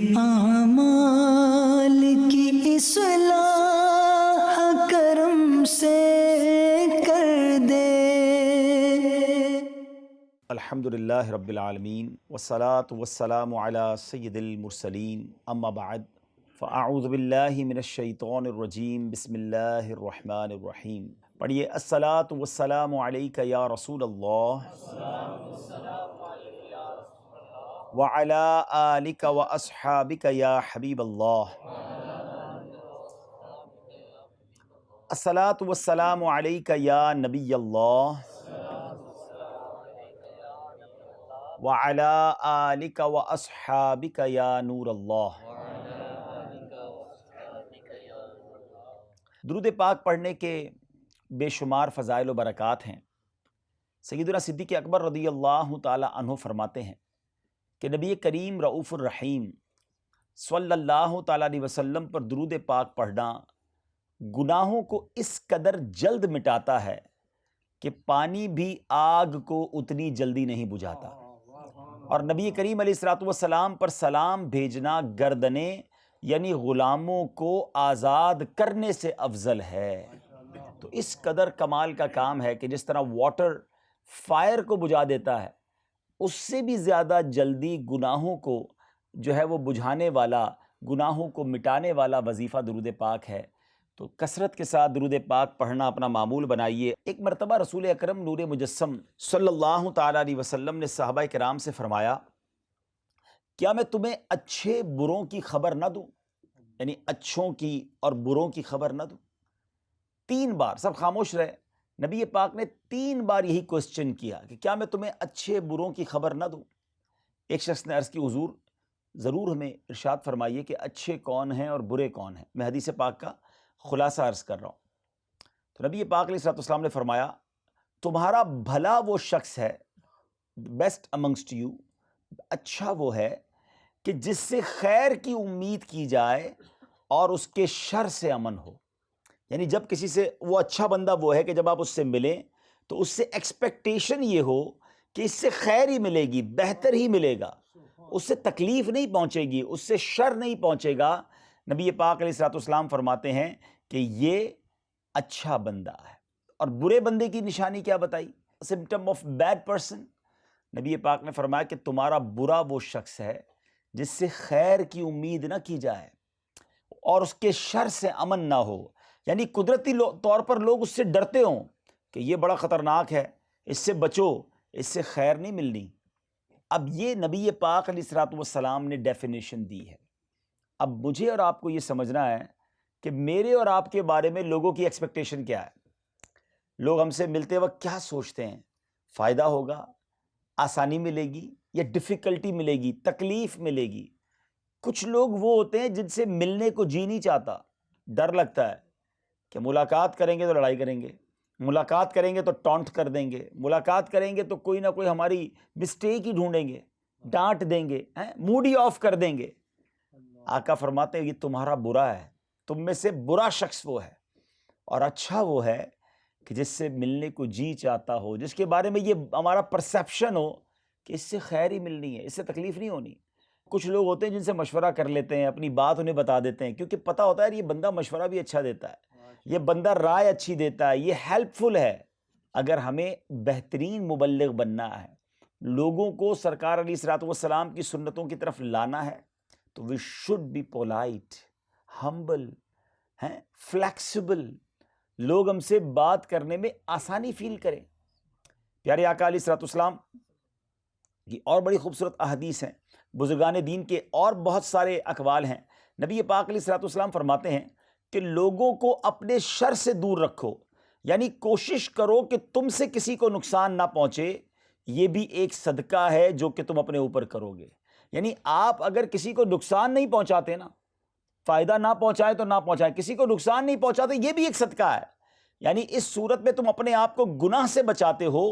اعمال کی اصلاح کرم سے کر دے۔ الحمدللہ رب العالمین والصلاة والسلام علی سید المرسلین، اما بعد فاعوذ باللہ من الشیطان الرجیم، بسم اللہ الرحمن الرحیم۔ پڑھیے، الصلاۃ والسلام علیک یا رسول اللہ وعلی آلک واصحابک یا حبیب اللہ۔ الصلاۃ والسلام علیک یا نبی اللہ وعلی آلک واصحابک یا نور اللہ۔ درود پاک پڑھنے کے بے شمار فضائل و برکات ہیں۔ سیدنا صدیق اکبر رضی اللہ تعالی عنہ فرماتے ہیں کہ نبی کریم رؤوف الرحیم صلی اللہ تعالی علیہ وسلم پر درود پاک پڑھنا گناہوں کو اس قدر جلد مٹاتا ہے کہ پانی بھی آگ کو اتنی جلدی نہیں بجھاتا، اور نبی کریم علیہ الصلوۃ والسلام پر سلام بھیجنا گردنیں یعنی غلاموں کو آزاد کرنے سے افضل ہے۔ تو اس قدر کمال کا کام ہے کہ جس طرح واٹر فائر کو بجھا دیتا ہے، اس سے بھی زیادہ جلدی گناہوں کو جو ہے وہ بجھانے والا، گناہوں کو مٹانے والا وظیفہ درود پاک ہے۔ تو کثرت کے ساتھ درود پاک پڑھنا اپنا معمول بنائیے۔ ایک مرتبہ رسول اکرم نور مجسم صلی اللہ تعالی علیہ وسلم نے صحابہ کرام سے فرمایا، کیا میں تمہیں اچھے بروں کی خبر نہ دوں؟ یعنی اچھوں کی اور بروں کی خبر نہ دوں؟ 3 بار سب خاموش رہے۔ نبی پاک نے 3 بار یہی کوسچن کیا کہ کیا میں تمہیں اچھے بروں کی خبر نہ دوں؟ ایک شخص نے عرض کی، حضور ضرور ہمیں ارشاد فرمائیے کہ اچھے کون ہیں اور برے کون ہیں۔ میں حدیث پاک کا خلاصہ عرض کر رہا ہوں۔ تو نبی پاک علیہ الصلوۃ والسلام نے فرمایا، تمہارا بھلا وہ شخص ہے، بیسٹ امنگسٹ یو، اچھا وہ ہے کہ جس سے خیر کی امید کی جائے اور اس کے شر سے امن ہو۔ یعنی جب کسی سے، وہ اچھا بندہ وہ ہے کہ جب آپ اس سے ملیں تو اس سے ایکسپیکٹیشن یہ ہو کہ اس سے خیر ہی ملے گی، بہتر ہی ملے گا، اس سے تکلیف نہیں پہنچے گی، اس سے شر نہیں پہنچے گا۔ نبی پاک علیہ الصلوۃ والسلام فرماتے ہیں کہ یہ اچھا بندہ ہے۔ اور برے بندے کی نشانی کیا بتائی؟ سمپٹم آف بیڈ پرسن، نبی پاک نے فرمایا کہ تمہارا برا وہ شخص ہے جس سے خیر کی امید نہ کی جائے اور اس کے شر سے امن نہ ہو۔ یعنی قدرتی طور پر لوگ اس سے ڈرتے ہوں کہ یہ بڑا خطرناک ہے، اس سے بچو، اس سے خیر نہیں ملنی۔ اب یہ نبی پاک علیہ الصلوۃ والسلام نے ڈیفینیشن دی ہے۔ اب مجھے اور آپ کو یہ سمجھنا ہے کہ میرے اور آپ کے بارے میں لوگوں کی ایکسپیکٹیشن کیا ہے۔ لوگ ہم سے ملتے وقت کیا سوچتے ہیں؟ فائدہ ہوگا، آسانی ملے گی یا ڈیفیکلٹی ملے گی، تکلیف ملے گی؟ کچھ لوگ وہ ہوتے ہیں جن سے ملنے کو جی نہیں چاہتا، ڈر لگتا ہے کہ ملاقات کریں گے تو لڑائی کریں گے، ملاقات کریں گے تو ٹونٹ کر دیں گے، ملاقات کریں گے تو کوئی نہ کوئی ہماری مسٹیک ہی ڈھونڈیں گے، ڈانٹ دیں گے، موڈ ہی آف کر دیں گے۔ آقا فرماتے ہیں یہ تمہارا برا ہے، تم میں سے برا شخص وہ ہے، اور اچھا وہ ہے کہ جس سے ملنے کو جی چاہتا ہو، جس کے بارے میں یہ ہمارا پرسیپشن ہو کہ اس سے خیر ہی ملنی ہے، اس سے تکلیف نہیں ہونی۔ کچھ لوگ ہوتے ہیں جن سے مشورہ کر لیتے ہیں، اپنی بات انہیں بتا دیتے ہیں، کیونکہ پتہ ہوتا ہے یہ بندہ مشورہ بھی اچھا دیتا ہے، یہ بندہ رائے اچھی دیتا ہے، یہ ہیلپ فل ہے۔ اگر ہمیں بہترین مبلغ بننا ہے، لوگوں کو سرکار علیہ الصلوۃ والسلام کی سنتوں کی طرف لانا ہے، تو we should be polite, humble, flexible, لوگ ہم سے بات کرنے میں آسانی فیل کریں۔ پیارے آقا علیہ الصلوۃ والسلام کی اور بڑی خوبصورت احادیث ہیں، بزرگان دین کے اور بہت سارے اقوال ہیں۔ نبی پاک علیہ الصلوۃ والسلام فرماتے ہیں کہ لوگوں کو اپنے شر سے دور رکھو، یعنی کوشش کرو کہ تم سے کسی کو نقصان نہ پہنچے، یہ بھی ایک صدقہ ہے جو کہ تم اپنے اوپر کرو گے۔ یعنی آپ اگر کسی کو نقصان نہیں پہنچاتے نا، فائدہ نہ پہنچائے تو نہ پہنچائے، کسی کو نقصان نہیں پہنچاتے، یہ بھی ایک صدقہ ہے۔ یعنی اس صورت میں تم اپنے آپ کو گناہ سے بچاتے ہو،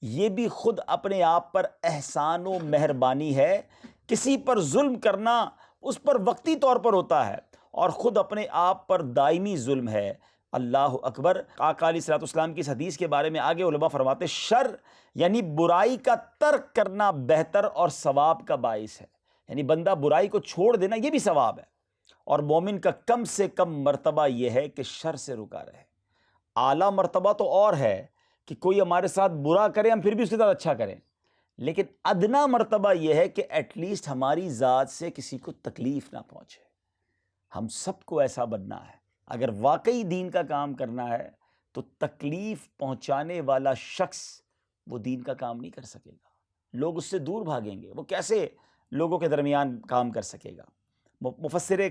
یہ بھی خود اپنے آپ پر احسان و مہربانی ہے۔ کسی پر ظلم کرنا اس پر وقتی طور پر ہوتا ہے، اور خود اپنے آپ پر دائمی ظلم ہے۔ اللہ اکبر۔ آقا علیہ الصلوۃ والسلام کی اس حدیث کے بارے میں آگے علماء فرماتے شر یعنی برائی کا ترک کرنا بہتر اور ثواب کا باعث ہے۔ یعنی بندہ برائی کو چھوڑ دینا یہ بھی ثواب ہے، اور مومن کا کم سے کم مرتبہ یہ ہے کہ شر سے رکا رہے۔ اعلیٰ مرتبہ تو اور ہے کہ کوئی ہمارے ساتھ برا کرے ہم پھر بھی اس کے ساتھ اچھا کریں، لیکن ادنا مرتبہ یہ ہے کہ ایٹ لیسٹ ہماری ذات سے کسی کو تکلیف نہ پہنچے۔ ہم سب کو ایسا بننا ہے، اگر واقعی دین کا کام کرنا ہے تو تکلیف پہنچانے والا شخص وہ دین کا کام نہیں کر سکے گا، لوگ اس سے دور بھاگیں گے، وہ کیسے لوگوں کے درمیان کام کر سکے گا۔ مفسر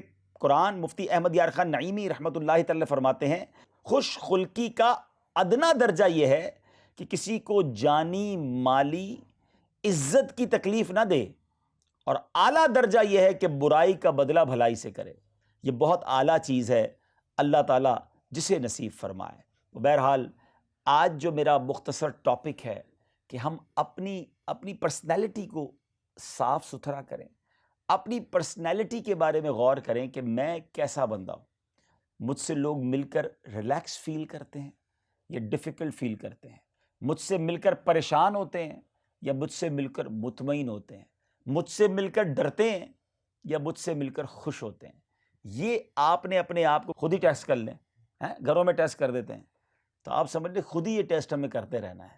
قرآن مفتی احمد یار خان نعیمی رحمۃ اللہ تعالی فرماتے ہیں خوش خلقی کا ادنا درجہ یہ ہے کہ کسی کو جانی مالی عزت کی تکلیف نہ دے، اور اعلیٰ درجہ یہ ہے کہ برائی کا بدلہ بھلائی سے کرے۔ یہ بہت اعلیٰ چیز ہے، اللہ تعالیٰ جسے نصیب فرمائے۔ تو بہرحال آج جو میرا مختصر ٹاپک ہے کہ ہم اپنی پرسنالٹی کو صاف ستھرا کریں، اپنی پرسنالٹی کے بارے میں غور کریں کہ میں کیسا بندہ ہوں۔ مجھ سے لوگ مل کر ریلیکس فیل کرتے ہیں یا ڈیفیکلٹ فیل کرتے ہیں، مجھ سے مل کر پریشان ہوتے ہیں یا مجھ سے مل کر مطمئن ہوتے ہیں، مجھ سے مل کر ڈرتے ہیں یا مجھ سے مل کر خوش ہوتے ہیں۔ یہ آپ نے اپنے آپ کو خود ہی ٹیسٹ کر لیں، گھروں میں ٹیسٹ کر دیتے ہیں تو آپ سمجھ لیں خود ہی یہ ٹیسٹ ہمیں کرتے رہنا ہے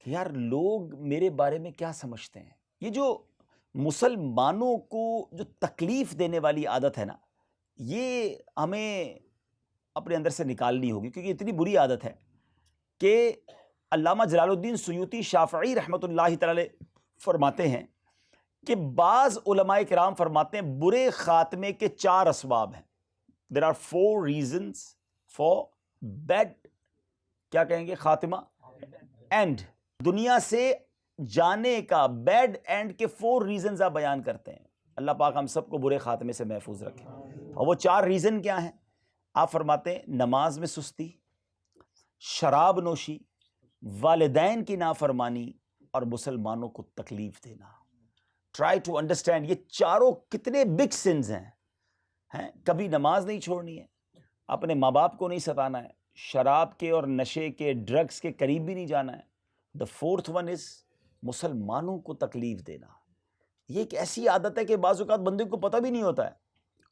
کہ یار لوگ میرے بارے میں کیا سمجھتے ہیں۔ یہ جو مسلمانوں کو جو تکلیف دینے والی عادت ہے نا، یہ ہمیں اپنے اندر سے نکالنی ہوگی، کیونکہ اتنی بری عادت ہے کہ علامہ جلال الدین سیوطی شافعی رحمۃ اللہ تعالی فرماتے ہیں کہ بعض علماء کرام فرماتے ہیں برے خاتمے کے 4 اسباب ہیں۔ There are 4 reasons for bad کیا کہیں گے خاتمہ، اینڈ دنیا سے جانے کا بیڈ اینڈ کے 4 ریزنز آپ بیان کرتے ہیں۔ اللہ پاک ہم سب کو برے خاتمے سے محفوظ رکھے۔ اور وہ 4 ریزن کیا ہیں؟ آپ فرماتے ہیں نماز میں سستی، شراب نوشی، والدین کی نافرمانی اور مسلمانوں کو تکلیف دینا۔ ٹرائی ٹو انڈرسٹینڈ یہ چاروں کتنے بگ سنز ہیں۔ کبھی نماز نہیں چھوڑنی ہے، اپنے ماں باپ کو نہیں ستانا ہے، شراب کے اور نشے کے ڈرگز کے قریب بھی نہیں جانا ہے۔ The 4th one is مسلمانوں کو تکلیف دینا۔ یہ ایک ایسی عادت ہے کہ بعض اوقات بندے کو پتہ بھی نہیں ہوتا ہے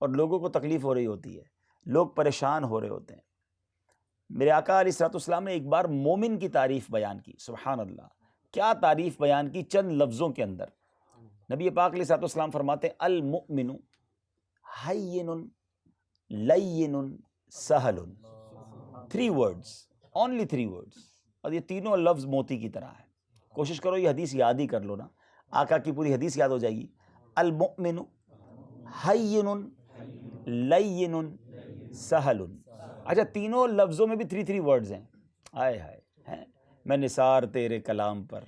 اور لوگوں کو تکلیف ہو رہی ہوتی ہے، لوگ پریشان ہو رہے ہوتے ہیں۔ میرے آقا علیہ الصلوۃ والسلام نے ایک بار مومن کی تعریف بیان کی، سبحان اللہ، کیا تعریف بیان کی چند لفظوں کے اندر۔ نبی پاک علیہ الصلوۃ والسلام فرماتے ہیں المؤمن ہین لین سہل، 3 words، only 3 words، اور یہ تینوں لفظ موتی کی طرح ہیں۔ کوشش کرو یہ حدیث یاد ہی کر لو نا، آقا کی پوری حدیث یاد ہو جائے گی۔ المؤمن ہین لین سہل، اچھا تینوں لفظوں میں بھی 3 words ہیں۔ آئے ہائے، میں نثار تیرے کلام پر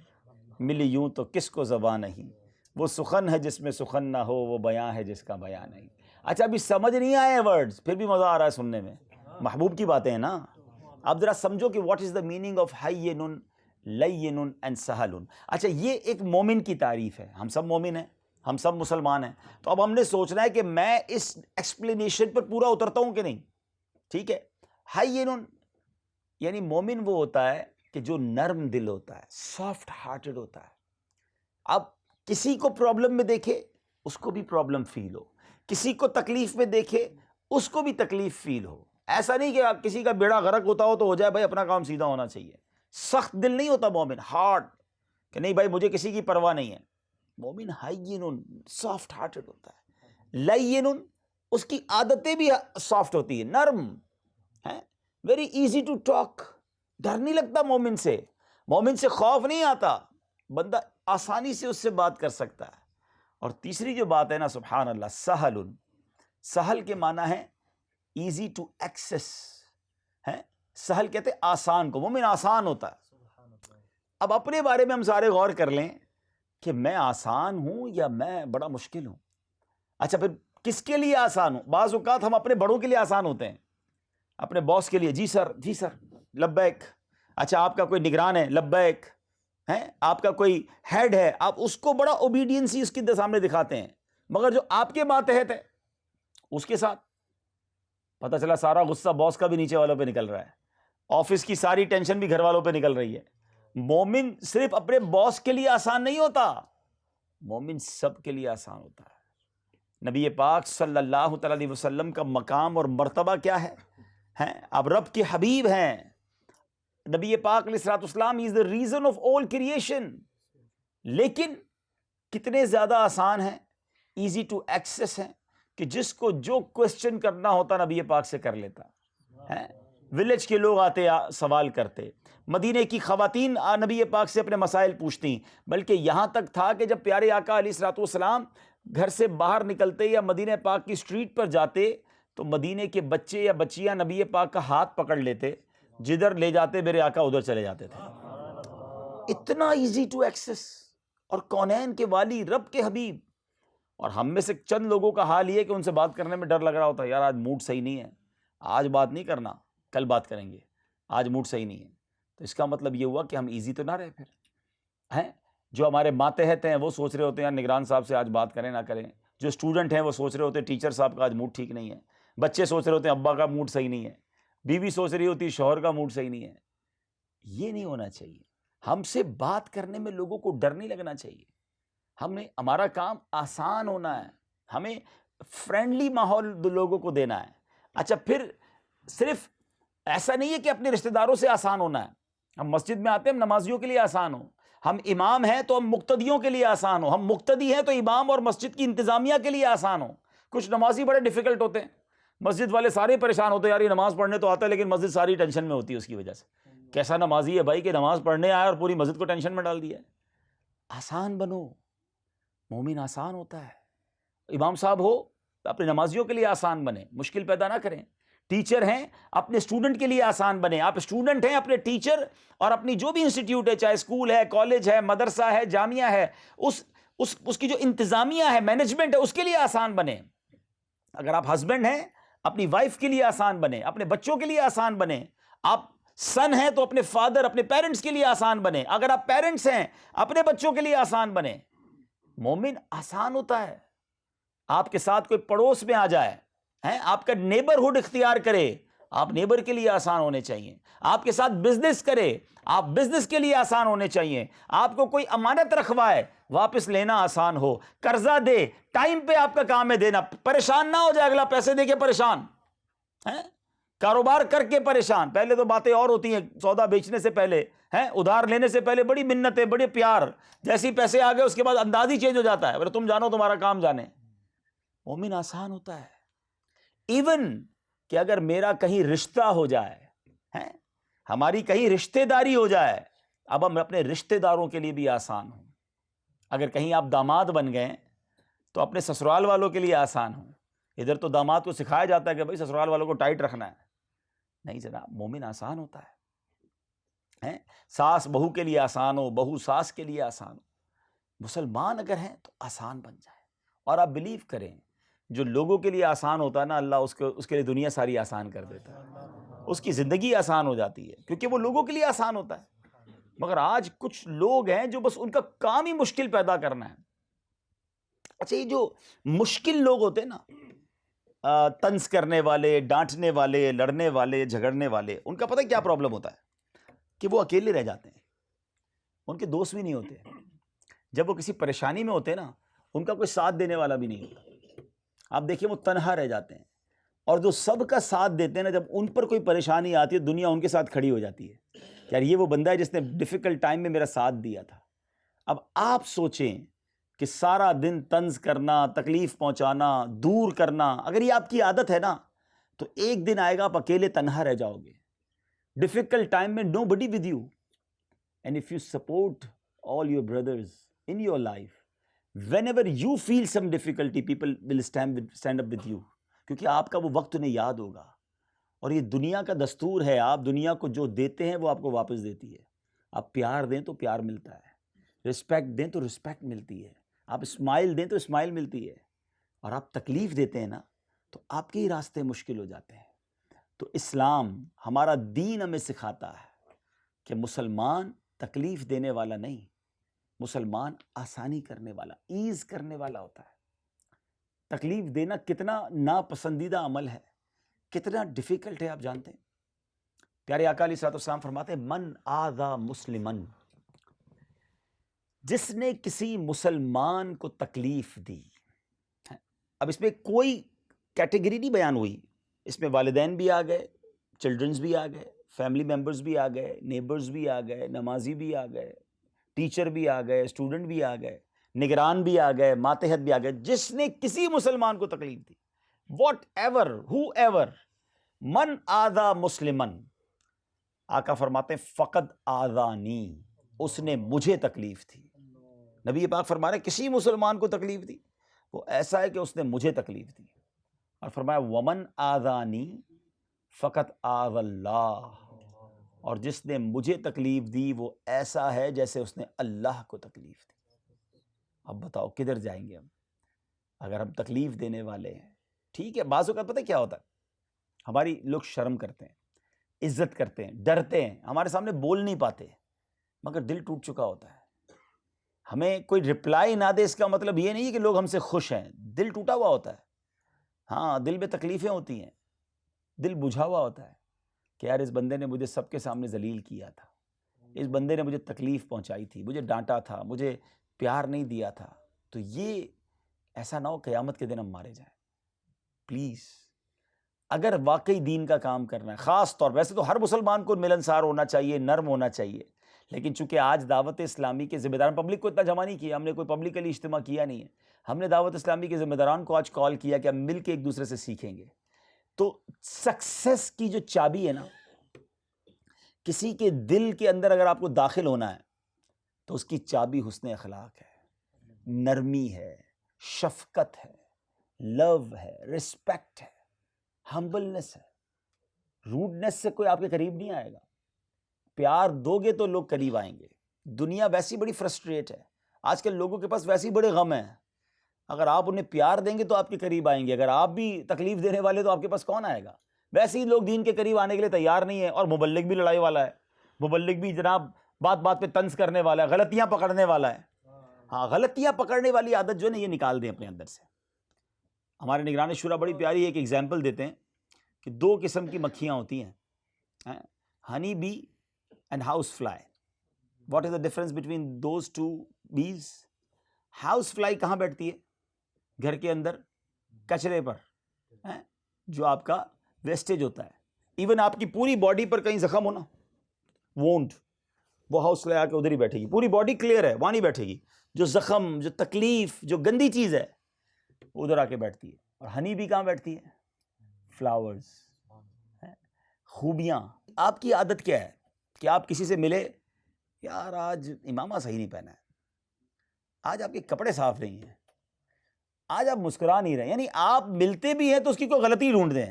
ملی یوں تو کس کو زبان نہیں، وہ سخن ہے جس میں سخن نہ ہو، وہ بیان ہے جس کا بیان نہیں۔ اچھا ابھی سمجھ نہیں آئے ورڈز، پھر بھی مزہ آ رہا ہے سننے میں، محبوب کی باتیں ہیں نا۔ اب ذرا سمجھو کہ what is the meaning of ہین لین اینڈ سہل۔ اچھا یہ ایک مومن کی تعریف ہے، ہم سب مومن ہیں، ہم سب مسلمان ہیں، تو اب ہم نے سوچنا ہے کہ میں اس ایکسپلینیشن پر پورا اترتا ہوں کہ نہیں، ٹھیک ہے۔ ہین یعنی مومن وہ ہوتا ہے کہ جو نرم دل ہوتا ہے، سافٹ ہارٹڈ ہوتا ہے۔ اب کسی کو پرابلم میں دیکھے اس کو بھی پرابلم فیل ہو، کسی کو تکلیف میں دیکھے اس کو بھی تکلیف فیل ہو۔ ایسا نہیں کہ کسی کا بیڑا غرق ہوتا ہو تو ہو جائے بھائی اپنا کام سیدھا ہونا چاہیے۔ سخت دل نہیں ہوتا مومن، ہارڈ کہ نہیں بھائی مجھے کسی کی پرواہ نہیں ہے۔ مومن ہائین سافٹ ہارٹڈ ہوتا ہے۔ لین اس کی عادتیں بھی سافٹ ہوتی ہیں، نرم ہے، ویری ایزی ٹو ٹاک، ڈر نہیں لگتا مومن سے خوف نہیں آتا، بندہ آسانی سے اس سے بات کر سکتا ہے۔ اور تیسری جو بات ہے نا سبحان اللہ، سہل، سہل کے معنی ہے ایزی ٹو ایکسیس ہے، سہل کہتے آسان کو، مومن آسان ہوتا ہے۔ اب اپنے بارے میں ہم سارے غور کر لیں کہ میں آسان ہوں یا میں بڑا مشکل ہوں۔ اچھا پھر کس کے لیے آسان ہوں؟ بعض اوقات ہم اپنے بڑوں کے لیے آسان ہوتے ہیں، اپنے باس کے لیے، جی سر لبیک۔ اچھا آپ کا کوئی نگران ہے، لبیک ہے، آپ کا کوئی ہیڈ ہے، آپ اس کو بڑا اوبیڈینسی اس کے سامنے دکھاتے ہیں، مگر جو آپ کے ماتحت ہے اس کے ساتھ پتہ چلا سارا غصہ باس کا بھی نیچے والوں پہ نکل رہا ہے، آفس کی ساری ٹینشن بھی گھر والوں پہ نکل رہی ہے۔ مومن صرف اپنے باس کے لیے آسان نہیں ہوتا، مومن سب کے لیے آسان ہوتا ہے۔ نبی پاک صلی اللہ تعالیٰ علیہ وسلم کا مقام اور مرتبہ کیا ہے ہیں؟ آپ رب کے حبیب ہیں. نبی پاک علیہ الصلوۃ والسلام از the reason of all creation. لیکن کتنے زیادہ آسان ہیں, ایزی ٹو ایکسیس ہیں, کہ جس کو جو کوشچن کرنا ہوتا نبی پاک سے کر لیتا ہے. ولیج کے لوگ آتے سوال کرتے, مدینے کی خواتین نبی پاک سے اپنے مسائل پوچھتی, بلکہ یہاں تک تھا کہ جب پیارے آقا علیہ الصلوۃ والسلام گھر سے باہر نکلتے یا مدینہ پاک کی اسٹریٹ پر جاتے تو مدینے کے بچے یا بچیاں نبی پاک کا ہاتھ پکڑ لیتے, جدھر لے جاتے میرے آقا ادھر چلے جاتے تھے. اتنا ایزی ٹو ایکسیس, اور کونین کے والی رب کے حبیب. اور ہم میں سے چند لوگوں کا حال یہ کہ ان سے بات کرنے میں ڈر لگ رہا ہوتا ہے, یار آج موڈ صحیح نہیں ہے, آج بات نہیں کرنا, کل بات کریں گے, آج موڈ صحیح نہیں ہے. تو اس کا مطلب یہ ہوا کہ ہم ایزی تو نہ رہے پھر ہیں. جو ہمارے ماتحت ہیں وہ سوچ رہے ہوتے ہیں یار نگران صاحب سے آج بات کریں نہ کریں. جو اسٹوڈنٹ ہیں وہ سوچ رہے ہوتے ہیں ٹیچر صاحب کا آج موڈ ٹھیک نہیں ہے. بچے سوچ رہے ہوتے ہیں ابا کا موڈ صحیح نہیں ہے. بیوی سوچ رہی ہوتی شوہر کا موڈ صحیح نہیں ہے. یہ نہیں ہونا چاہیے. ہم سے بات کرنے میں لوگوں کو ڈر نہیں لگنا چاہیے. ہمارا کام آسان ہونا ہے, ہمیں فرینڈلی ماحول لوگوں کو دینا ہے. اچھا پھر صرف ایسا نہیں ہے کہ اپنے رشتہ داروں سے آسان ہونا ہے. ہم مسجد میں آتے ہیں ہم نمازیوں کے لیے آسان ہو, ہم امام ہیں تو ہم مقتدیوں کے لیے آسان ہو, ہم مقتدی ہیں تو امام اور مسجد کی انتظامیہ کے لیے آسان ہو. کچھ نمازی بڑے ڈیفیکلٹ ہوتے ہیں, مسجد والے سارے پریشان ہوتے ہیں, یار یہ نماز پڑھنے تو آتا ہے لیکن مسجد ساری ٹینشن میں ہوتی ہے اس کی وجہ سے. کیسا نمازی ہے بھائی کہ نماز پڑھنے آیا اور پوری مسجد کو ٹینشن میں ڈال دیا ہے. آسان بنو, مومن آسان ہوتا ہے. امام صاحب ہو اپنے نمازیوں کے لیے آسان بنے, مشکل پیدا نہ کریں. ٹیچر ہیں اپنے اسٹوڈنٹ کے لیے آسان بنے. آپ اسٹوڈنٹ ہیں, اپنے ٹیچر اور اپنی جو بھی انسٹیٹیوٹ ہے, چاہے اسکول ہے, کالج ہے, مدرسہ ہے, جامعہ ہے, اس کی جو انتظامیہ ہے, مینجمنٹ ہے, اس کے لیے آسان بنے. اگر آپ ہسبینڈ ہیں اپنی وائف کے لیے آسان بنے, اپنے بچوں کے لیے آسان بنے. آپ سن ہیں تو اپنے فادر, اپنے پیرنٹس کے لیے آسان بنے. اگر آپ پیرنٹس ہیں اپنے بچوں کے لیے آسان بنے. مومن آسان ہوتا ہے. آپ کے ساتھ کوئی پڑوس میں آ جائے, آپ کا نیبرہڈ اختیار کرے, آپ نیبر کے لیے آسان ہونے چاہیے. آپ کے ساتھ بزنس کرے, آپ بزنس کے لیے آسان ہونے چاہیے. آپ کو کوئی امانت رکھوائے, واپس لینا آسان ہو. قرضہ دے, ٹائم پہ آپ کا کام ہے دینا, پریشان نہ ہو جائے اگلا پیسے دے کے پریشان, کاروبار کر کے پریشان. پہلے تو باتیں اور ہوتی ہیں, سودا بیچنے سے پہلے, ادھار لینے سے پہلے بڑی منتیں, بڑے پیار, جیسے پیسے آ گئے اس کے بعد انداز ہی چینج ہو جاتا ہے, بولے تم جانو تمہارا کام جانے. مومن آسان ہوتا ہے. ایون کہ اگر میرا کہیں رشتہ ہو جائے, ہماری کہیں رشتہ داری ہو جائے, اب ہم اپنے رشتہ داروں کے لیے بھی آسان ہوں. اگر کہیں آپ داماد بن گئے تو اپنے سسرال والوں کے لیے آسان ہوں. ادھر تو داماد کو سکھایا جاتا ہے کہ بھائی سسرال والوں کو ٹائٹ رکھنا ہے. نہیں جناب, مومن آسان ہوتا ہے. ساس بہو کے لیے آسان ہو, بہو ساس کے لیے آسان ہو. مسلمان اگر ہیں تو آسان بن جائے. اور آپ بلیو کریں, جو لوگوں کے لیے آسان ہوتا ہے نا, اللہ اس کے لیے دنیا ساری آسان کر دیتا ہے. اس کی زندگی آسان ہو جاتی ہے کیونکہ وہ لوگوں کے لیے آسان ہوتا ہے. مگر آج کچھ لوگ ہیں جو بس ان کا کام ہی مشکل پیدا کرنا ہے. اچھا یہ جو مشکل لوگ ہوتے ہیں نا, طنز کرنے والے, ڈانٹنے والے, لڑنے والے, جھگڑنے والے, ان کا پتہ کیا پرابلم ہوتا ہے کہ وہ اکیلے رہ جاتے ہیں. ان کے دوست بھی نہیں ہوتے. جب وہ کسی پریشانی میں ہوتے ہیں نا, ان کا کوئی ساتھ دینے والا بھی نہیں ہوتا. آپ دیکھیں وہ تنہا رہ جاتے ہیں. اور جو سب کا ساتھ دیتے ہیں نا, جب ان پر کوئی پریشانی آتی ہے دنیا ان کے ساتھ کھڑی ہو جاتی ہے. یار یہ وہ بندہ ہے جس نے ڈیفیکلٹ ٹائم میں میرا ساتھ دیا تھا. اب آپ سوچیں کہ سارا دن طنز کرنا, تکلیف پہنچانا, دور کرنا, اگر یہ آپ کی عادت ہے نا, تو ایک دن آئے گا آپ اکیلے تنہا رہ جاؤ گے. ڈیفیکلٹ ٹائم میں nobody with you. And if you support all your brothers in your life, whenever you feel some difficulty, people will stand up with you. کیونکہ آپ کا وہ وقت انہیں یاد ہوگا. اور یہ دنیا کا دستور ہے, آپ دنیا کو جو دیتے ہیں وہ آپ کو واپس دیتی ہے. آپ پیار دیں تو پیار ملتا ہے, رسپیکٹ دیں تو رسپیکٹ ملتی ہے, آپ اسمائل دیں تو اسمائل ملتی ہے, اور آپ تکلیف دیتے ہیں نا تو آپ کے ہی راستے مشکل ہو جاتے ہیں. تو اسلام, ہمارا دین ہمیں سکھاتا ہے کہ مسلمان تکلیف دینے والا نہیں, مسلمان آسانی کرنے والا, ایز کرنے والا ہوتا ہے. تکلیف دینا کتنا ناپسندیدہ عمل ہے, کتنا ڈیفیکلٹ ہے آپ جانتے ہیں. پیارے آقا علیہ الصلوۃ والسلام فرماتے ہیں, من آذا مسلمن, جس نے کسی مسلمان کو تکلیف دی, اب اس میں کوئی کیٹیگری نہیں بیان ہوئی، اس میں والدین بھی آ گئے، چلڈرنز بھی آ گئے، فیملی ممبرز بھی آ گئے، نیبرز بھی آ گئے، نمازی بھی آ گئے، ٹیچر بھی آ گئے، اسٹوڈنٹ بھی آ گئے، نگران بھی آ گئے، ماتحت بھی آ گئے، جس نے کسی مسلمان کو تکلیف دی، واٹ ایور ہو ایور، من آذا مسلمن، آقا فرماتے ہیں فقد آذانی، اس نے مجھے تکلیف دی۔ نبی پاک فرما رہے ہیں کسی مسلمان کو تکلیف دی وہ ایسا ہے کہ اس نے مجھے تکلیف دی، اور فرمایا ومن آذانی فقط آذ اللہ، اور جس نے مجھے تکلیف دی وہ ایسا ہے جیسے اس نے اللہ کو تکلیف دی۔ اب بتاؤ کدھر جائیں گے ہم اگر ہم تکلیف دینے والے ہیں؟ ٹھیک ہے، بعض اوقات پتہ کیا ہوتا ہے، ہماری لوگ شرم کرتے ہیں، عزت کرتے ہیں، ڈرتے ہیں، ہمارے سامنے بول نہیں پاتے، مگر دل ٹوٹ چکا ہوتا ہے۔ ہمیں کوئی رپلائی نہ دے اس کا مطلب یہ نہیں ہے کہ لوگ ہم سے خوش ہیں، دل ٹوٹا ہوا ہوتا ہے، ہاں دل میں تکلیفیں ہوتی ہیں، دل بجھا ہوا ہوتا ہے کہ یار اس بندے نے مجھے سب کے سامنے ذلیل کیا تھا، اس بندے نے مجھے تکلیف پہنچائی تھی، مجھے ڈانٹا تھا، مجھے پیار نہیں دیا تھا، تو یہ ایسا نہ ہو قیامت کے دن ہم مارے جائیں۔ پلیز اگر واقعی دین کا کام کرنا ہے، خاص طور ویسے تو ہر مسلمان کو ملنسار ہونا چاہیے، نرم ہونا چاہیے، لیکن چونکہ آج دعوت اسلامی کے ذمہ داران، پبلک کو اتنا جمع نہیں کیا ہم نے، کوئی پبلکلی اجتماع کیا نہیں ہے، ہم نے دعوت اسلامی کے ذمہ داران کو آج کال کیا کہ ہم مل کے ایک دوسرے سے سیکھیں گے۔ تو سکسیس کی جو چابی ہے نا، کسی کے دل کے اندر اگر آپ کو داخل ہونا ہے تو اس کی چابی حسن اخلاق ہے، نرمی ہے، شفقت ہے، لو ہے، رسپیکٹ ہے، ہمبلنس ہے۔ روڈنس سے کوئی آپ کے قریب نہیں آئے گا، پیار دو گے تو لوگ قریب آئیں گے۔ دنیا ویسی بڑی فرسٹریٹ ہے، آج کل لوگوں کے پاس ویسی بڑے غم ہیں، اگر آپ انہیں پیار دیں گے تو آپ کے قریب آئیں گے، اگر آپ بھی تکلیف دینے والے تو آپ کے پاس کون آئے گا؟ ویسے ہی لوگ دین کے قریب آنے کے لیے تیار نہیں ہے، اور مبلغ بھی لڑائی والا ہے، مبلغ بھی جناب بات بات پہ طنز کرنے والا ہے، غلطیاں پکڑنے والا ہے۔ ہاں غلطیاں پکڑنے والی عادت جو ہے نا یہ نکال دیں اپنے اندر سے۔ ہمارے نگران شورا بڑی پیاری ایک ایگزامپل دیتے ہیں کہ دو قسم کی مکھیاں ہوتی ہیں، honey bee and house fly. What is the difference between those two bees? House fly کہاں بیٹھتی ہے؟ گھر کے اندر کچرے پر، جو آپ کا ویسٹیج ہوتا ہے، ایون آپ کی پوری باڈی پر کہیں زخم ہونا، وونڈ، وہ ہاؤس فلائی آ کے ادھر ہی بیٹھے گی، پوری باڈی کلیئر ہے وہاں نہیں بیٹھے گی، جو زخم، جو تکلیف، جو گندی چیز ہے وہ ادھر آ کے بیٹھتی ہے۔ اور ہنی بھی کہاں بیٹھتی ہے؟ فلاورز، خوبیاں۔ آپ کی عادت کیا ہے کہ آپ کسی سے ملے، یار آج امامہ صحیح نہیں پہنا ہے، آج آپ کے کپڑے صاف نہیں ہیں، آج آپ مسکرا نہیں رہے، یعنی آپ ملتے بھی ہیں تو اس کی کوئی غلطی ڈھونڈ دیں۔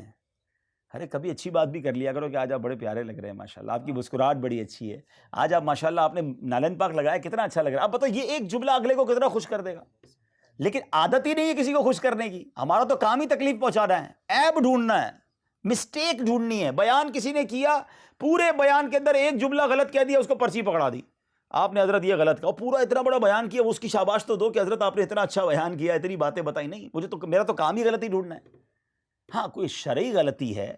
ارے کبھی اچھی بات بھی کر لیا کرو کہ آج آپ بڑے پیارے لگ رہے ہیں، ماشاءاللہ آپ کی مسکراہٹ بڑی اچھی ہے، آج آپ ماشاءاللہ آپ نے نالین پاک لگایا کتنا اچھا لگ رہا ہے۔ اب بتاؤ یہ ایک جملہ اگلے کو کتنا خوش کر دے گا، لیکن عادت ہی نہیں ہے کسی کو خوش کرنے کی، ہمارا تو کام ہی تکلیف پہنچانا ہے، عیب ڈھونڈنا ہے، مسٹیک ڈھونڈنی ہے۔ بیان کسی نے کیا، پورے بیان کے اندر ایک جملہ غلط کہہ دیا، اس کو پرچی پکڑا دی، آپ نے حضرت یہ غلط کہا، اور پورا اتنا بڑا بیان کیا، اس کی شاباش تو دو کہ حضرت آپ نے اتنا اچھا بیان کیا، اتنی باتیں بتائی۔ نہیں، مجھے تو میرا تو کام ہی غلطی ڈھونڈنا ہے۔ ہاں کوئی شرعی غلطی ہے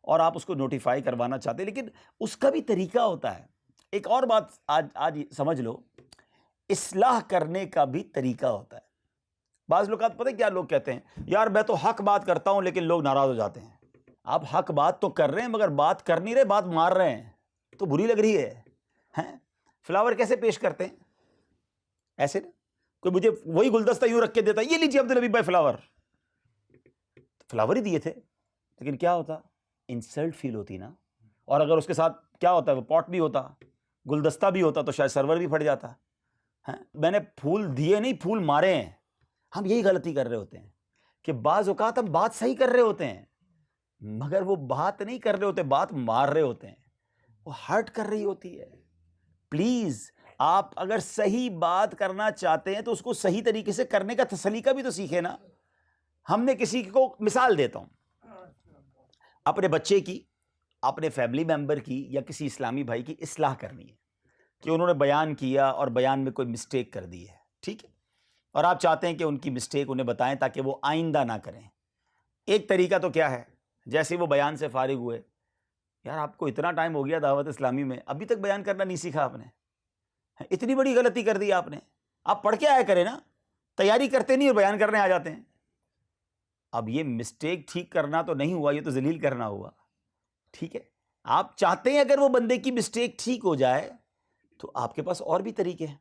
اور آپ اس کو نوٹیفائی کروانا چاہتے ہیں، لیکن اس کا بھی طریقہ ہوتا ہے۔ ایک اور بات آج سمجھ لو، اصلاح کرنے کا بھی طریقہ ہوتا ہے۔ بعض لوگ پتہ کیا لوگ کہتے ہیں، یار میں تو حق بات کرتا ہوں لیکن لوگ ناراض ہو جاتے ہیں۔ آپ حق بات تو کر رہے ہیں مگر بات کر نہیں رہے، بات مار رہے ہیں، تو بری لگ رہی ہے۔ فلاور کیسے پیش کرتے ہیں؟ ایسے نا، کوئی مجھے وہی گلدستہ یوں رکھ کے دیتا ہے، یہ لیجیے عبدالحبیب بھائی فلاور، فلاور ہی دیے تھے، لیکن کیا ہوتا؟ انسلٹ فیل ہوتی نا، اور اگر اس کے ساتھ کیا ہوتا ہے، وہ پاٹ بھی ہوتا، گلدستہ بھی ہوتا، تو شاید سرور بھی پھٹ جاتا۔ میں نے پھول دیے نہیں، پھول مارے ہیں۔ ہم یہی غلطی کر رہے ہوتے ہیں کہ بعض اوقات ہم بات صحیح کر رہے ہوتے ہیں مگر وہ بات نہیں کر رہے ہوتے، بات مار رہے ہوتے ہیں، وہ ہرٹ کر رہی ہوتی ہے۔ پلیز آپ اگر صحیح بات کرنا چاہتے ہیں تو اس کو صحیح طریقے سے کرنے کا سلیقہ بھی تو سیکھیں نا۔ ہم نے کسی کو مثال دیتا ہوں، اپنے بچے کی، اپنے فیملی ممبر کی یا کسی اسلامی بھائی کی اصلاح کرنی ہے کہ انہوں نے بیان کیا اور بیان میں کوئی مسٹیک کر دی ہے، ٹھیک ہے، اور آپ چاہتے ہیں کہ ان کی مسٹیک انہیں بتائیں تاکہ وہ آئندہ نہ کریں۔ ایک طریقہ تو کیا ہے، جیسے وہ بیان سے فارغ ہوئے، یار آپ کو اتنا ٹائم ہو گیا دعوت اسلامی میں، ابھی تک بیان کرنا نہیں سیکھا آپ نے، اتنی بڑی غلطی کر دی آپ نے، آپ پڑھ کے آیا کریں نا، تیاری کرتے نہیں اور بیان کرنے آ جاتے ہیں۔ اب یہ مسٹیک ٹھیک کرنا تو نہیں ہوا، یہ تو ذلیل کرنا ہوا. ٹھیک ہے، آپ چاہتے ہیں اگر وہ بندے کی مسٹیک ٹھیک ہو جائے تو آپ کے پاس اور بھی طریقے ہیں.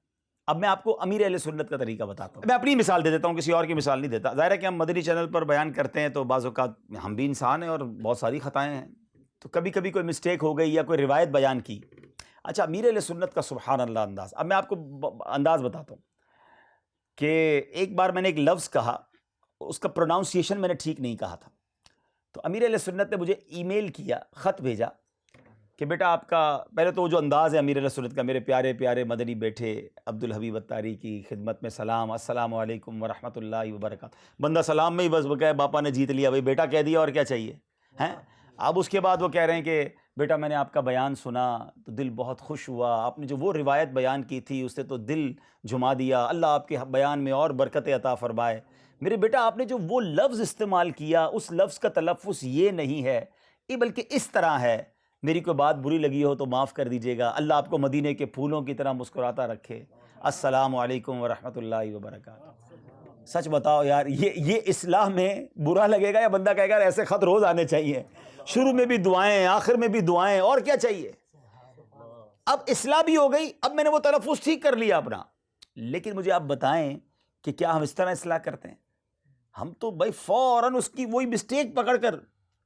اب میں آپ کو امیر اہل سنت کا طریقہ بتاتا ہوں. میں اپنی مثال دے دیتا ہوں، کسی اور کی مثال نہیں دیتا. ظاہر ہے کہ ہم مدنی چینل پر بیان کرتے ہیں تو بعض اوقات ہم بھی انسان ہیں اور بہت ساری خطائیں ہیں، تو کبھی کبھی کوئی مسٹیک ہو گئی یا کوئی روایت بیان کی. اچھا، امیر اہل سنت کا سبحان اللہ انداز. اب میں آپ کو انداز بتاتا ہوں کہ ایک بار میں نے ایک لفظ کہا، اس کا پروناؤنسیشن میں نے ٹھیک نہیں کہا تھا، تو امیر اہل سنت نے مجھے ای میل کیا، خط بھیجا کہ بیٹا آپ کا پہلے تو وہ جو انداز ہے امیر اہل سنت کا، میرے پیارے پیارے مدنی بیٹے عبدالحبیب اتاری کی خدمت میں سلام، السلام علیکم ورحمۃ اللہ وبرکاتہ. بندہ سلام میں ہی بس وہ کہے باپا نے جیت لیا، بھائی بیٹا کہہ دیا اور کیا چاہیے ہیں. اب اس کے بعد وہ کہہ رہے ہیں کہ بیٹا میں نے آپ کا بیان سنا تو دل بہت خوش ہوا، آپ نے جو وہ روایت بیان کی تھی اس سے تو دل جھما دیا، اللہ آپ کے بیان میں اور برکت عطا فرمائے. میرے بیٹا آپ نے جو وہ لفظ استعمال کیا اس لفظ کا تلفظ یہ نہیں ہے، یہ بلکہ اس طرح ہے. میری کوئی بات بری لگی ہو تو معاف کر دیجیے گا، اللہ آپ کو مدینے کے پھولوں کی طرح مسکراتا رکھے، السلام علیکم ورحمۃ اللہ وبرکاتہ. سچ بتاؤ یار، یہ اصلاح میں برا لگے گا یا بندہ کہے گا ایسے خط روز آنے چاہیے، شروع میں بھی دعائیں آخر میں بھی دعائیں، اور کیا چاہیے. اب اصلاح بھی ہو گئی، اب میں نے وہ تلفظ ٹھیک کر لیا اپنا. لیکن مجھے آپ بتائیں کہ کیا ہم اس طرح اصلاح کرتے ہیں؟ ہم تو بھائی فوراً اس کی وہی مسٹیک پکڑ کر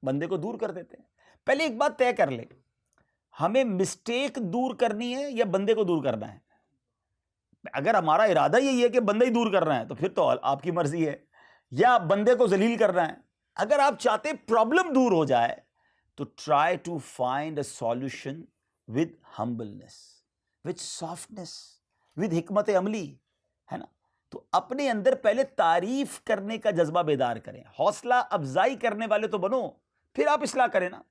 بندے کو دور کر دیتے ہیں. پہلے ایک بات طے کر لیں، ہمیں مسٹیک دور کرنی ہے یا بندے کو دور کرنا ہے؟ اگر ہمارا ارادہ یہی ہے کہ بندہ ہی دور کرنا ہے تو پھر تو آپ کی مرضی ہے، یا بندے کو ذلیل کرنا ہے. اگر آپ چاہتے پرابلم دور ہو جائے تو try to find a solution with humbleness, with softness, with حکمت عملی، ہے نا. تو اپنے اندر پہلے تعریف کرنے کا جذبہ بیدار کریں، حوصلہ افزائی کرنے والے تو بنو، پھر آپ اصلاح کریں نا.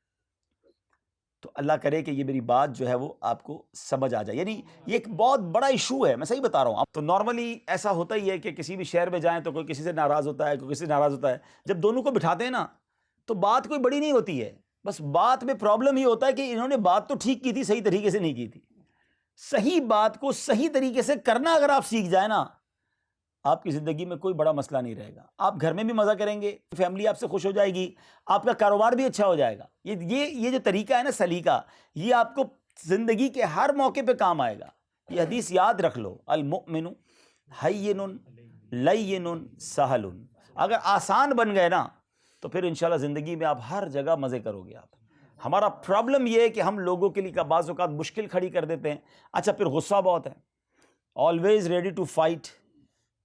تو اللہ کرے کہ یہ میری بات جو ہے وہ آپ کو سمجھ آ جائے. یعنی یہ ایک بہت بڑا ایشو ہے، میں صحیح بتا رہا ہوں. اب تو نارملی ایسا ہوتا ہی ہے کہ کسی بھی شہر میں جائیں تو کوئی کسی سے ناراض ہوتا ہے، کوئی کسی سے ناراض ہوتا ہے. جب دونوں کو بٹھاتے ہیں نا تو بات کوئی بڑی نہیں ہوتی ہے، بس بات میں پرابلم یہ ہوتا ہے کہ انہوں نے بات تو ٹھیک کی تھی، صحیح طریقے سے نہیں کی تھی. صحیح بات کو صحیح طریقے سے کرنا اگر آپ سیکھ جائیں نا، آپ کی زندگی میں کوئی بڑا مسئلہ نہیں رہے گا. آپ گھر میں بھی مزہ کریں گے، فیملی آپ سے خوش ہو جائے گی، آپ کا کاروبار بھی اچھا ہو جائے گا. یہ جو طریقہ ہے نا، سلیقہ، یہ آپ کو زندگی کے ہر موقع پہ کام آئے گا. یہ حدیث یاد رکھ لو، المؤمن ہین لین سہل. اگر آسان بن گئے نا تو پھر انشاءاللہ زندگی میں آپ ہر جگہ مزے کرو گے. آپ ہمارا پرابلم یہ ہے کہ ہم لوگوں کے لیے بعض اوقات مشکل کھڑی کر دیتے ہیں. اچھا، پھر غصہ بہت ہے، آلویز ریڈی ٹو فائٹ،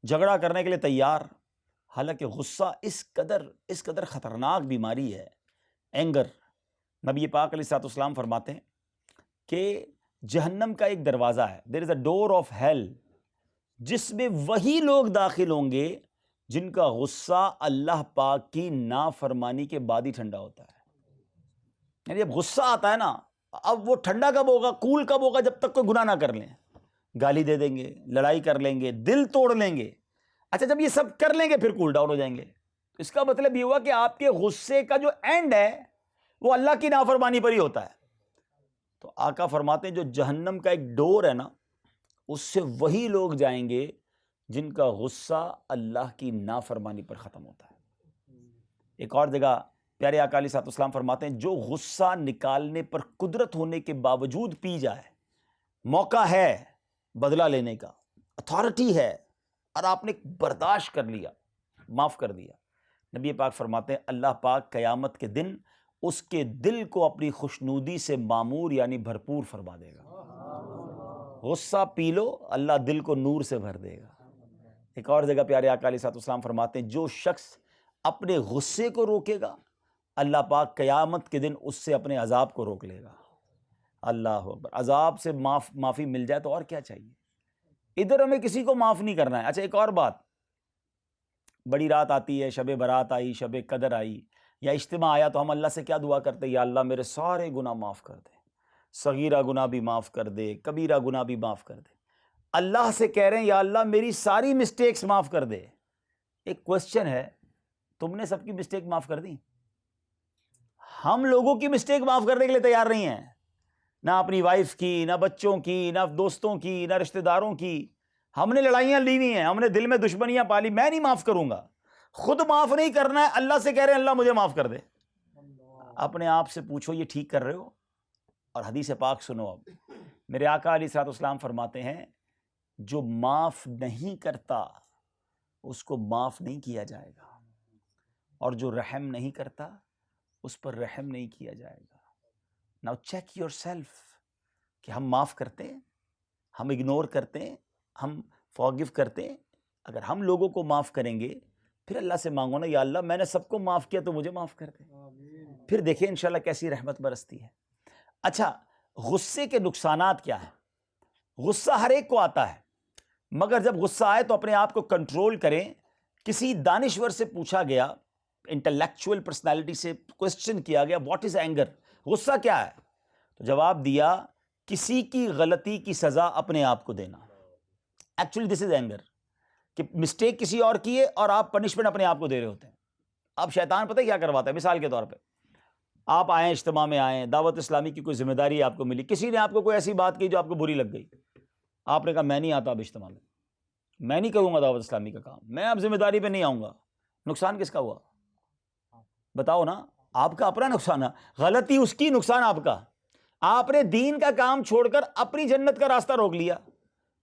جھگڑا کرنے کے لیے تیار. حالانکہ غصہ اس قدر خطرناک بیماری ہے، اینگر. نبی پاک علیہ الصلوۃ والسلام فرماتے ہیں کہ جہنم کا ایک دروازہ ہے، دیر از اے ڈور آف ہیل، جس میں وہی لوگ داخل ہوں گے جن کا غصہ اللہ پاک کی نافرمانی کے بعد ہی ٹھنڈا ہوتا ہے. یعنی جب غصہ آتا ہے نا، اب وہ ٹھنڈا کب ہوگا، کول کب ہوگا؟ جب تک کوئی گناہ نہ کر لیں، گالی دے دیں گے، لڑائی کر لیں گے، دل توڑ لیں گے. اچھا، جب یہ سب کر لیں گے پھر کول ڈاؤن ہو جائیں گے. اس کا مطلب یہ ہوا کہ آپ کے غصے کا جو اینڈ ہے وہ اللہ کی نافرمانی پر ہی ہوتا ہے. تو آقا فرماتے ہیں جو جہنم کا ایک ڈور ہے نا، اس سے وہی لوگ جائیں گے جن کا غصہ اللہ کی نافرمانی پر ختم ہوتا ہے. ایک اور جگہ پیارے آقا علیہ الصلوۃ والسلام فرماتے ہیں جو غصہ نکالنے پر قدرت ہونے کے باوجود پی جائے، موقع ہے بدلہ لینے کا، اتھارٹی ہے، اور آپ نے برداشت کر لیا، معاف کر دیا، نبی پاک فرماتے ہیں اللہ پاک قیامت کے دن اس کے دل کو اپنی خوشنودی سے معمور یعنی بھرپور فرما دے گا. غصہ پی لو، اللہ دل کو نور سے بھر دے گا. ایک اور جگہ پیارے آقا علیہ الصلوۃ والسلام فرماتے ہیں جو شخص اپنے غصے کو روکے گا، اللہ پاک قیامت کے دن اس سے اپنے عذاب کو روک لے گا. اللہ اکبر. عذاب سے معافی مل جائے تو اور کیا چاہیے. ادھر ہمیں کسی کو معاف نہیں کرنا ہے. اچھا، ایک اور بات، بڑی رات آتی ہے، شب برات آئی، شب قدر آئی، یا اجتماع آیا تو ہم اللہ سے کیا دعا کرتے ہیں؟ یا اللہ میرے سارے گناہ معاف کر دے، صغیرہ گناہ بھی معاف کر دے، کبیرہ گناہ بھی معاف کر دے. اللہ سے کہہ رہے ہیں یا اللہ میری ساری مسٹیکس معاف کر دے. ایک کوشچن ہے، تم نے سب کی مسٹیک معاف کر دی؟ ہم لوگوں کی مسٹیک معاف کرنے کے لیے تیار نہیں ہیں، نہ اپنی وائف کی، نہ بچوں کی، نہ دوستوں کی، نہ رشتہ داروں کی. ہم نے لڑائیاں لی ہوئی ہیں، ہم نے دل میں دشمنیاں پالی، میں نہیں معاف کروں گا. خود معاف نہیں کرنا ہے، اللہ سے کہہ رہے ہیں اللہ مجھے معاف کر دے. اپنے آپ سے پوچھو یہ ٹھیک کر رہے ہو؟ اور حدیث پاک سنو. اب میرے آقا علیہ الصلوۃ والسلام فرماتے ہیں جو معاف نہیں کرتا اس کو معاف نہیں کیا جائے گا، اور جو رحم نہیں کرتا اس پر رحم نہیں کیا جائے گا. ناؤ چیک یور سیلف کہ ہم معاف کرتے ہیں، ہم اگنور کرتے ہیں، ہم فارگیو کرتے ہیں. اگر ہم لوگوں کو معاف کریں گے پھر اللہ سے مانگو نا، یا اللہ میں نے سب کو معاف کیا تو مجھے معاف کر دے. پھر دیکھیں انشاءاللہ کیسی رحمت برستی ہے. اچھا، غصے کے نقصانات کیا ہیں؟ غصہ ہر ایک کو آتا ہے، مگر جب غصہ آئے تو اپنے آپ کو کنٹرول کریں. کسی دانشور سے پوچھا گیا، انٹلیکچوئل پرسنالٹی سے کوسچن کیا گیا واٹ از اینگر، غصہ کیا ہے؟ تو جواب دیا کسی کی غلطی کی سزا اپنے آپ کو دینا. ایکچولی دس از اینگر، کہ مسٹیک کسی اور کی ہے اور آپ پنشمنٹ اپنے آپ کو دے رہے ہوتے ہیں. اب شیطان پتہ کیا کرواتا ہے؟ مثال کے طور پہ آپ آئیں، اجتماع میں آئیں، دعوت اسلامی کی کوئی ذمہ داری آپ کو ملی، کسی نے آپ کو کوئی ایسی بات کی جو آپ کو بری لگ گئی. آپ نے کہا میں نہیں آتا اب اجتماع میں نہیں کروں گا دعوت اسلامی کا کام، میں اب ذمہ داری پہ نہیں آؤں گا. نقصان کس کا ہوا؟ بتاؤ نا. آپ کا اپنا نقصان ہے، غلطی اس کی، نقصان آپ کا. آپ نے دین کا کام چھوڑ کر اپنی جنت کا راستہ روک لیا.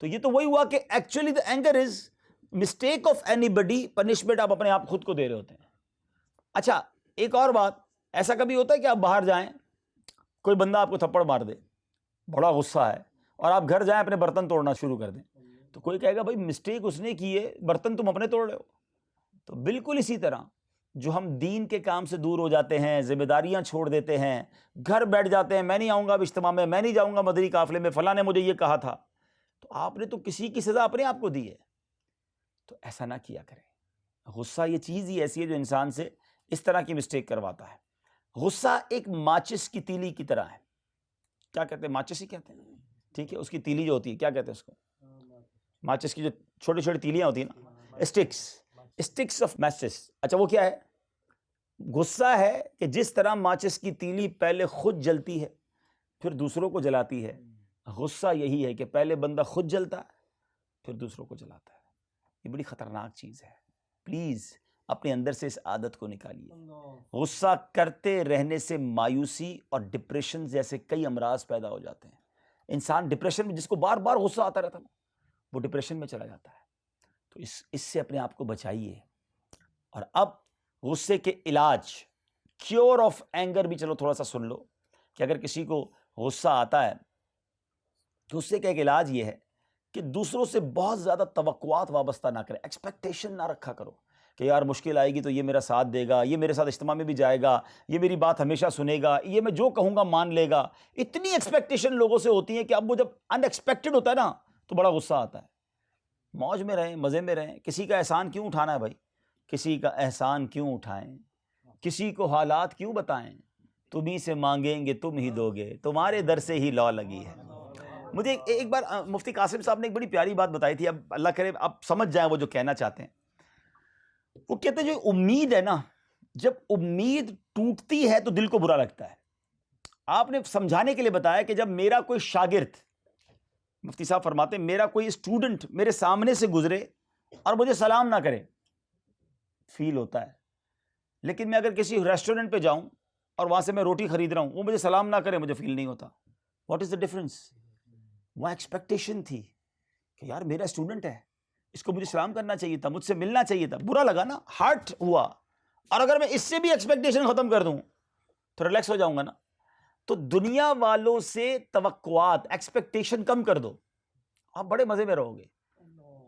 تو یہ تو وہی ہوا کہ actually the anger is mistake of anybody, punishment آپ اپنے آپ خود کو دے رہے ہوتے ہیں. اچھا ایک اور بات، ایسا کبھی ہوتا ہے کہ آپ باہر جائیں، کوئی بندہ آپ کو تھپڑ مار دے، بڑا غصہ ہے، اور آپ گھر جائیں اپنے برتن توڑنا شروع کر دیں، تو کوئی کہے گا بھائی مسٹیک اس نے کی ہے، برتن تم اپنے توڑ رہے ہو. تو بالکل اسی طرح جو ہم دین کے کام سے دور ہو جاتے ہیں، ذمہ داریاں چھوڑ دیتے ہیں، گھر بیٹھ جاتے ہیں، میں نہیں آؤں گا اب اجتماع میں نہیں جاؤں گا مدنی قافلے میں، فلاں نے مجھے یہ کہا تھا، تو آپ نے تو کسی کی سزا اپنے آپ کو دی ہے. تو ایسا نہ کیا کریں. غصہ یہ چیز ہی ایسی ہے جو انسان سے اس طرح کی مسٹیک کرواتا ہے. غصہ ایک ماچس کی تیلی کی طرح ہے. کیا کہتے ہیں؟ ماچس ہی کہتے ہیں، ٹھیک ہے. اس کی تیلی جو ہوتی ہے کیا کہتے ہیں اس کو؟ ماچس کی جو چھوٹی چھوٹی تیلیاں ہوتی ہیں نا، اسٹکس آف میچز. اچھا وہ کیا ہے؟ غصہ ہے کہ جس طرح ماچس کی تیلی پہلے خود جلتی ہے پھر دوسروں کو جلاتی ہے، غصہ یہی ہے کہ پہلے بندہ خود جلتا ہے پھر دوسروں کو جلاتا ہے. یہ بڑی خطرناک چیز ہے. پلیز اپنے اندر سے اس عادت کو نکالیے. غصہ کرتے رہنے سے مایوسی اور ڈپریشن جیسے کئی امراض پیدا ہو جاتے ہیں. انسان ڈپریشن میں، جس کو بار بار غصہ آتا رہتا ہے وہ ڈپریشن میں چلا جاتا ہے. تو اس سے اپنے آپ کو بچائیے. اور اب غصے کے علاج، کیور آف اینگر بھی چلو تھوڑا سا سن لو، کہ اگر کسی کو غصہ آتا ہے تو غصے کا ایک علاج یہ ہے کہ دوسروں سے بہت زیادہ توقعات وابستہ نہ کریں، ایکسپیکٹیشن نہ رکھا کرو کہ یار مشکل آئے گی تو یہ میرا ساتھ دے گا، یہ میرے ساتھ اجتماع میں بھی جائے گا، یہ میری بات ہمیشہ سنے گا، یہ میں جو کہوں گا مان لے گا. اتنی ایکسپیکٹیشن لوگوں سے ہوتی ہے کہ اب وہ جب ان ایکسپیکٹڈ ہوتا ہے نا تو بڑا غصہ آتا ہے. موج میں رہیں، مزے میں رہیں. کسی کا احسان کیوں اٹھانا ہے بھائی؟ کسی کا احسان کیوں اٹھائیں؟ کسی کو حالات کیوں بتائیں؟ تمہیں سے مانگیں گے تم ہی دو گے، تمہارے در سے ہی لو لگی ہے. مجھے ایک بار مفتی قاسم صاحب نے ایک بڑی پیاری بات بتائی تھی، اب اللہ کرے آپ سمجھ جائیں وہ جو کہنا چاہتے ہیں. وہ کہتے ہیں جو امید ہے نا، جب امید ٹوٹتی ہے تو دل کو برا لگتا ہے. آپ نے سمجھانے کے لیے بتایا کہ جب میرا کوئی شاگرد، مفتی صاحب فرماتے ہیں میرا کوئی اسٹوڈنٹ میرے سامنے سے گزرے اور مجھے سلام نہ کرے، فیل ہوتا ہے. لیکن میں اگر کسی ریسٹورنٹ پہ جاؤں اور وہاں سے میں روٹی خرید رہا ہوں، وہ مجھے سلام نہ کرے، مجھے فیل نہیں ہوتا. What is the difference? وہ ایکسپیکٹیشن تھی کہ یار میرا اسٹوڈنٹ ہے، اس کو مجھے سلام کرنا چاہیے تھا، مجھ سے ملنا چاہیے تھا، برا لگا نا، ہارٹ ہوا. اور اگر میں اس سے بھی ایکسپیکٹیشن ختم کر دوں تو ریلیکس ہو جاؤں گا نا. تو دنیا والوں سے توقعات، ایکسپیکٹیشن کم کر دو، آپ بڑے مزے میں رہو گے،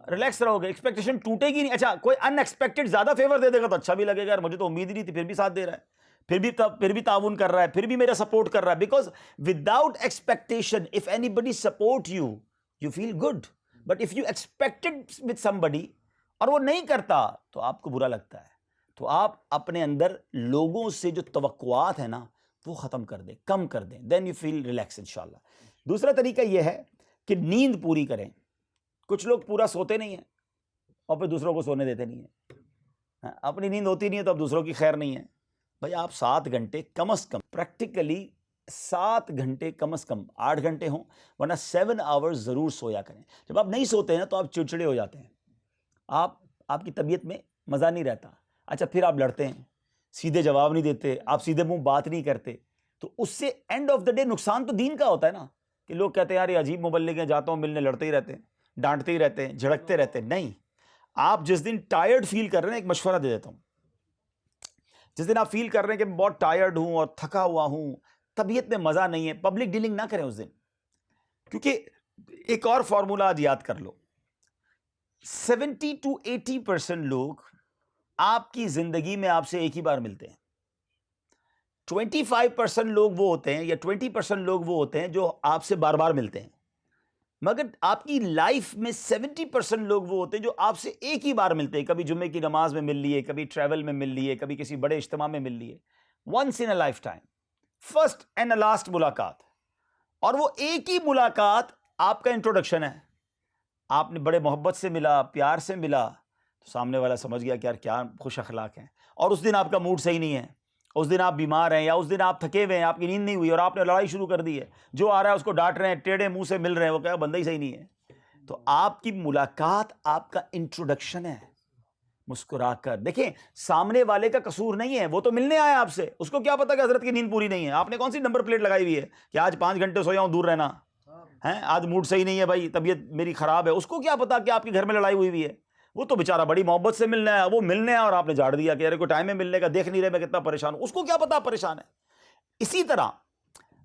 ریلیکس رہو گے، ایکسپیکٹیشن ٹوٹے گی نہیں. اچھا کوئی ان ایکسپیکٹڈ زیادہ فیور دے دے گا تو اچھا بھی لگے گا، یار مجھے تو امید ہی نہیں تھی، پھر بھی ساتھ دے رہا ہے، پھر بھی تعاون کر رہا ہے، پھر بھی میرا سپورٹ کر رہا ہے. Because without expectation of anybody support you you feel good, but if you expected with somebody اور وہ نہیں کرتا تو آپ کو برا لگتا ہے. تو آپ اپنے اندر لوگوں سے جو توقعات ہیں نا وہ ختم کر دیں، کم کر دیں، دین یو فیل ریلیکس انشاءاللہ. دوسرا طریقہ یہ ہے کہ نیند پوری کریں. کچھ لوگ پورا سوتے نہیں ہیں اور پھر دوسروں کو سونے دیتے نہیں ہیں. اپنی نیند ہوتی نہیں ہے تو اب دوسروں کی خیر نہیں ہے. بھائی آپ 7 گھنٹے کم از کم، پریکٹیکلی 7 گھنٹے کم از کم، 8 گھنٹے ہوں ورنہ 7 آورز ضرور سویا کریں. جب آپ نہیں سوتے ہیں تو آپ چڑچڑے ہو جاتے ہیں، آپ کی طبیعت میں مزہ نہیں رہتا. اچھا پھر آپ لڑتے ہیں، سیدھے جواب نہیں دیتے، آپ سیدھے منہ بات نہیں کرتے، تو اس سے اینڈ آف دا ڈے نقصان تو دین کا ہوتا ہے نا، کہ لوگ کہتے ہیں یار یہ عجیب مبلغ ہیں، جاتا ہوں ملنے، لڑتے ہی رہتے ہیں، ڈانٹتے ہی رہتے ہیں، جھڑکتے رہتے ہیں۔ نہیں، آپ جس دن ٹائرڈ فیل کر رہے ہیں، ایک مشورہ دے دیتا ہوں، جس دن آپ فیل کر رہے ہیں کہ میں بہت ٹائرڈ ہوں اور تھکا ہوا ہوں، طبیعت میں مزہ نہیں ہے، پبلک ڈیلنگ نہ کریں اس دن، کیونکہ ایک اور فارمولہ آج یاد کر لو، 70-80% لوگ آپ کی زندگی میں آپ سے ایک ہی بار ملتے ہیں، 25% لوگ وہ ہوتے ہیں یا 20% لوگ وہ ہوتے ہیں جو آپ سے بار بار ملتے ہیں، مگر آپ کی لائف میں 70% لوگ وہ ہوتے ہیں جو آپ سے ایک ہی بار ملتے ہیں، کبھی جمعے کی نماز میں مل لیے، کبھی ٹریول میں مل لیے، کبھی کسی بڑے اجتماع میں مل لیے، once in a lifetime, first and last ملاقات، اور وہ ایک ہی ملاقات آپ کا انٹروڈکشن ہے، آپ نے بڑے محبت سے ملا، پیار سے ملا، تو سامنے والا سمجھ گیا کہ یار کیا خوش اخلاق ہیں، اور اس دن آپ کا موڈ صحیح نہیں ہے، اس دن آپ بیمار ہیں، یا اس دن آپ تھکے ہوئے ہیں، آپ کی نیند نہیں ہوئی اور آپ نے لڑائی شروع کر دی ہے، جو آ رہا ہے اس کو ڈانٹ رہے ہیں، ٹیڑھے منہ سے مل رہے ہیں، وہ کہا بندہ ہی صحیح نہیں ہے، تو آپ کی ملاقات آپ کا انٹروڈکشن ہے، مسکرا کر دیکھیں، سامنے والے کا قصور نہیں ہے، وہ تو ملنے آیا آپ سے، اس کو کیا پتا کہ حضرت کی نیند پوری نہیں ہے، آپ نے کون سی نمبر پلیٹ لگائی ہوئی ہے کہ آج 5 گھنٹے سویا ہوں، دور رہنا ہے، آج موڈ صحیح نہیں ہے بھائی، طبیعت میری خراب ہے، اس کو کیا پتا کہ آپ کے گھر میں لڑائی ہوئی ہے، وہ تو بیچارہ بڑی محبت سے ملنا ہے، وہ ملنے ہے اور آپ نے جھاڑ دیا کہ ارے کوئی ٹائم ہے ملنے کا، دیکھ نہیں رہے میں کتنا پریشان ہوں، اس کو کیا پتا آپ پریشان ہے۔ اسی طرح